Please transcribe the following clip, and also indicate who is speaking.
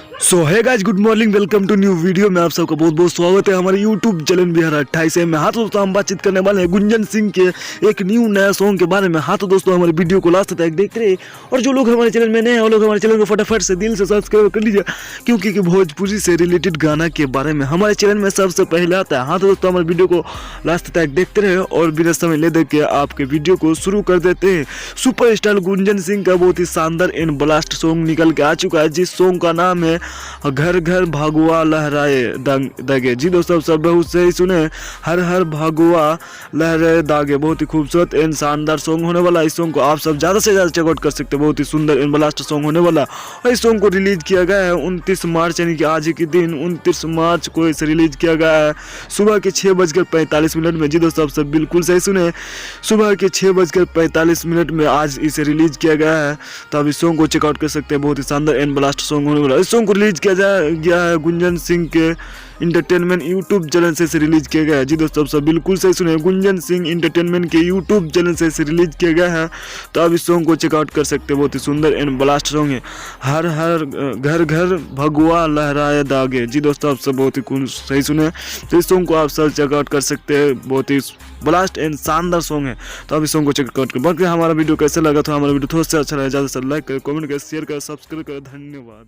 Speaker 1: So hi guys, good morning, welcome to new video में आप सबका बहुत बहुत स्वागत है हमारे यूट्यूब चैनल बिहार 28 में। हाँ तो दोस्तों, हम बातचीत करने वाले हैं गुंजन सिंह के एक न्यू नया सॉन्ग के बारे में। हाँ तो दोस्तों, हमारे वीडियो को लास्ट तक देखते रहे और जो लोग हमारे चैनल में नए हैं वो लोग हमारे चैनल को फटाफट से दिल से सब्सक्राइब कर लीजिए, क्योंकि भोजपुरी से रिलेटेड गाना के बारे में हमारे चैनल में सबसे पहले आता है। हाँ तो दोस्तों, हमारे वीडियो को लास्ट तक देखते रहे और बिना समय ले दे के आपके वीडियो को शुरू कर देते हैं। सुपरस्टार गुंजन सिंह का बहुत ही शानदार एंड ब्लास्ट सॉन्ग निकल के आ चुका है, जिस सॉन्ग का नाम है घर घर भगवा लहराए दागे। जी दोस्तों, सब बहुत सही सुने, हर हर भगवा लहराए दागे। बहुत ही खूबसूरत एंड शानदार सॉन्ग होने वाला है। इस सॉन्ग को आप सब ज़्यादा से ज़्यादा चेकआउट कर सकते हैं, बहुत ही सुंदर एंड ब्लास्ट सॉन्ग होने वाला। और इस सॉन्ग को रिलीज किया गया है 29 मार्च, यानी कि आज ही के दिन 29 मार्च को इसे रिलीज किया गया है सुबह के 6:45 में। जी दोस्तों, आप सब बिल्कुल सही सुने, सुबह के 6:45 में आज इसे रिलीज किया गया है। तो आप इस सॉन्ग को चेकआउट कर सकते हैं, बहुत ही शानदार एंड ब्लास्ट सॉन्ग होने वाला। इस सॉन्ग को रिलीज किया गया है गुंजन सिंह के इंटरटेनमेंट यूट्यूब चैनल से इसे रिलीज किया गया है। जी दोस्तों, आप सब बिल्कुल सही सुने, गुंजन सिंह इंटरटेनमेंट के यूट्यूब चैनल से इसे रिलीज किया गया है। तो आप इस सॉन्ग को चेकआउट कर सकते हैं, बहुत ही सुंदर एंड ब्लास्ट सॉन्ग है, हर हर घर घर भगवा लहराए दागे। जी दोस्तों, आप सब बहुत ही सही सुने, तो इस सॉन्ग को आप सब चेकआउट कर सकते हैं, बहुत ही ब्लास्ट एंड शानदार सॉन्ग है। तो आप इस सॉन्ग को चेकआउट करें। बाकी हमारा वीडियो कैसे लगा, तो हमारा वीडियो थोड़ा सा अच्छा लगा, ज़्यादा से लाइक करें, कमेंट करें, शेयर करें, सब्सक्राइब करें। धन्यवाद।